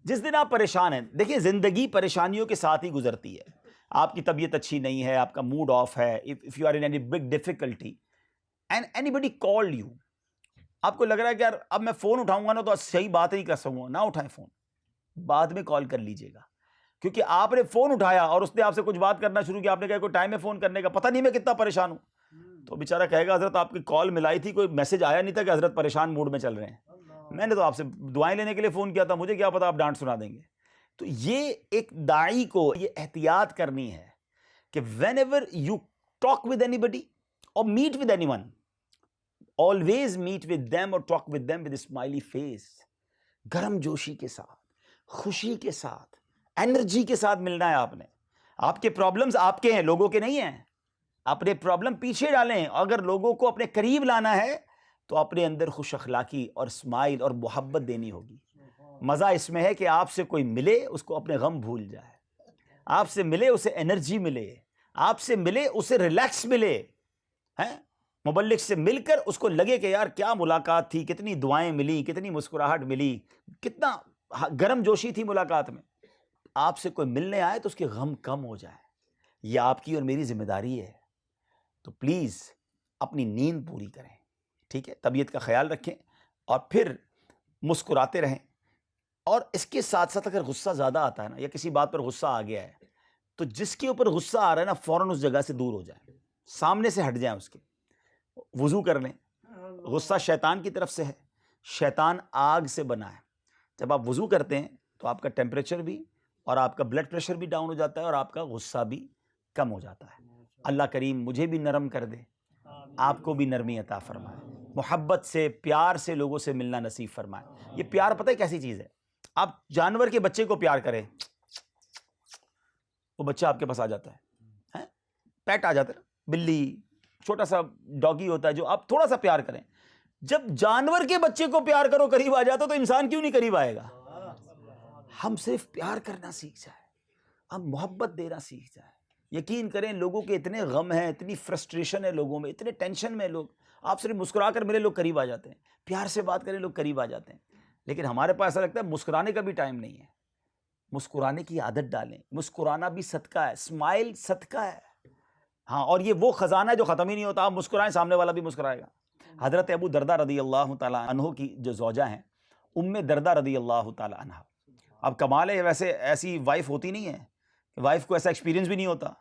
جس دن آپ پریشان ہیں، دیکھیں زندگی پریشانیوں کے ساتھ ہی گزرتی ہے، آپ کی طبیعت اچھی نہیں ہے، آپ کا موڈ آف ہے، if you are in any big difficulty and anybody called you، آپ کو لگ رہا ہے کہ یار اب میں فون اٹھاؤں گا نا تو صحیح بات نہیں کر سکوں گا، نہ اٹھائیں فون، بعد میں کال کر لیجئے گا، کیونکہ آپ نے فون اٹھایا اور اس نے آپ سے کچھ بات کرنا شروع کیا، آپ نے کہا کوئی ٹائم ہے فون کرنے کا، پتہ نہیں میں کتنا پریشان ہوں، تو بیچارہ کہے گا حضرت آپ کی کال ملائی تھی، کوئی میسج آیا نہیں تھا کہ حضرت پریشان موڈ میں چل رہے ہیں، میں نے تو آپ سے دعائیں لینے کے لیے فون کیا تھا، مجھے کیا پتا آپ ڈانٹ سنا دیں گے۔ تو یہ ایک داعی کو یہ احتیاط کرنی ہے کہ whenever you talk with anybody اور meet with anyone, always meet with them or talk with them with a smiley face، گرم جوشی کے ساتھ، خوشی کے ساتھ، انرجی کے ساتھ ملنا ہے آپ نے، آپ کے پرابلمز آپ کے ہیں، لوگوں کے نہیں ہیں، اپنے پرابلم پیچھے ڈالیں، اگر لوگوں کو اپنے قریب لانا ہے تو اپنے اندر خوش اخلاقی اور اسمائل اور محبت دینی ہوگی۔ مزہ اس میں ہے کہ آپ سے کوئی ملے اس کو اپنے غم بھول جائے، آپ سے ملے اسے انرجی ملے، آپ سے ملے اسے ریلیکس ملے، ہیں مبلغ سے مل کر اس کو لگے کہ یار کیا ملاقات تھی، کتنی دعائیں ملی، کتنی مسکراہٹ ملی، کتنا گرم جوشی تھی ملاقات میں۔ آپ سے کوئی ملنے آئے تو اس کے غم کم ہو جائے، یہ آپ کی اور میری ذمہ داری ہے، تو پلیز اپنی نیند پوری کریں، ٹھیک ہے، طبیعت کا خیال رکھیں اور پھر مسکراتے رہیں، اور اس کے ساتھ ساتھ اگر غصہ زیادہ آتا ہے نا، یا کسی بات پر غصہ آ گیا ہے، تو جس کے اوپر غصہ آ رہا ہے نا فوراً اس جگہ سے دور ہو جائیں، سامنے سے ہٹ جائیں، اس کے وضو کر لیں، غصہ شیطان کی طرف سے ہے، شیطان آگ سے بنا ہے، جب آپ وضو کرتے ہیں تو آپ کا ٹیمپریچر بھی اور آپ کا بلڈ پریشر بھی ڈاؤن ہو جاتا ہے اور آپ کا غصہ بھی کم ہو جاتا ہے۔ اللہ کریم مجھے بھی نرم کر دے، آپ کو بھی نرمی عطا فرمائے، محبت سے پیار سے لوگوں سے ملنا نصیب فرمائے۔ یہ پیار پتہ ہے کیسی چیز ہے، آپ جانور کے بچے کو پیار کریں، وہ بچہ آپ کے پاس آ جاتا ہے، پیٹ آ جاتا ہے، بلی، چھوٹا سا ڈاگی ہوتا ہے جو آپ تھوڑا سا پیار کریں، جب جانور کے بچے کو پیار کرو قریب آ جاتا تو انسان کیوں نہیں قریب آئے گا؟ ہم صرف پیار کرنا سیکھ جائیں، ہم محبت دینا سیکھ جائیں۔ یقین کریں لوگوں کے اتنے غم ہیں، اتنی فرسٹریشن ہے لوگوں میں، اتنے ٹینشن میں لوگ، آپ صرف مسکرا کر میرے لوگ قریب آ جاتے ہیں، پیار سے بات کریں لوگ قریب آ جاتے ہیں، لیکن ہمارے پاس ایسا لگتا ہے مسکرانے کا بھی ٹائم نہیں ہے۔ مسکرانے کی عادت ڈالیں، مسکرانا بھی صدقہ ہے، اسمائل صدقہ ہے، ہاں، اور یہ وہ خزانہ ہے جو ختم ہی نہیں ہوتا، آپ مسکرائیں سامنے والا بھی مسکرائے گا۔ حضرت ابو دردہ رضی اللہ تعالیٰ عنہ کی جو زوجہ ہیں، ام دردہ رضی اللہ تعالیٰ عنہ، اب کمال ہے، ویسے ایسی وائف ہوتی نہیں ہے، وائف کو ایسا ایکسپیرینس بھی نہیں ہوتا،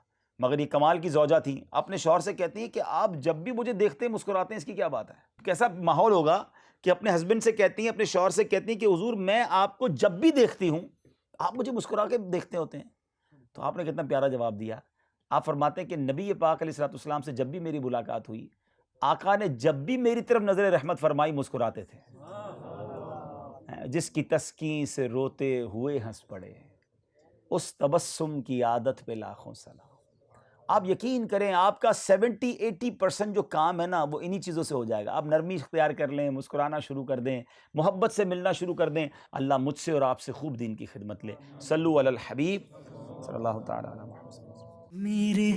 مگر یہ کمال کی زوجہ تھیں، اپنے شوہر سے کہتی ہیں کہ آپ جب بھی مجھے دیکھتے ہیں مسکراتے ہیں، اس کی کیا بات ہے؟ کیسا ماحول ہوگا کہ اپنے ہسبینڈ سے کہتی ہیں، اپنے شوہر سے کہتی ہیں کہ حضور میں آپ کو جب بھی دیکھتی ہوں آپ مجھے مسکرا کے دیکھتے ہوتے ہیں۔ تو آپ نے کتنا پیارا جواب دیا، آپ فرماتے ہیں کہ نبی پاک علیہ الصلوۃ والسلام سے جب بھی میری ملاقات ہوئی، آقا نے جب بھی میری طرف نظر رحمت فرمائی مسکراتے تھے، جس کی تسکین سے روتے ہوئے ہنس پڑے، اس تبسم کی عادت پہ لاکھوں سلام۔ آپ یقین کریں آپ کا 70-80% جو کام ہے نا وہ انہی چیزوں سے ہو جائے گا. آپ نرمی اختیار کر لیں، مسکرانا شروع کر دیں، محبت سے ملنا شروع کر دیں، اللہ مجھ سے اور آپ سے خوب دین کی خدمت لے. صلو علی الحبیب صلی اللہ تعالیٰ علیہ وسلم. میرے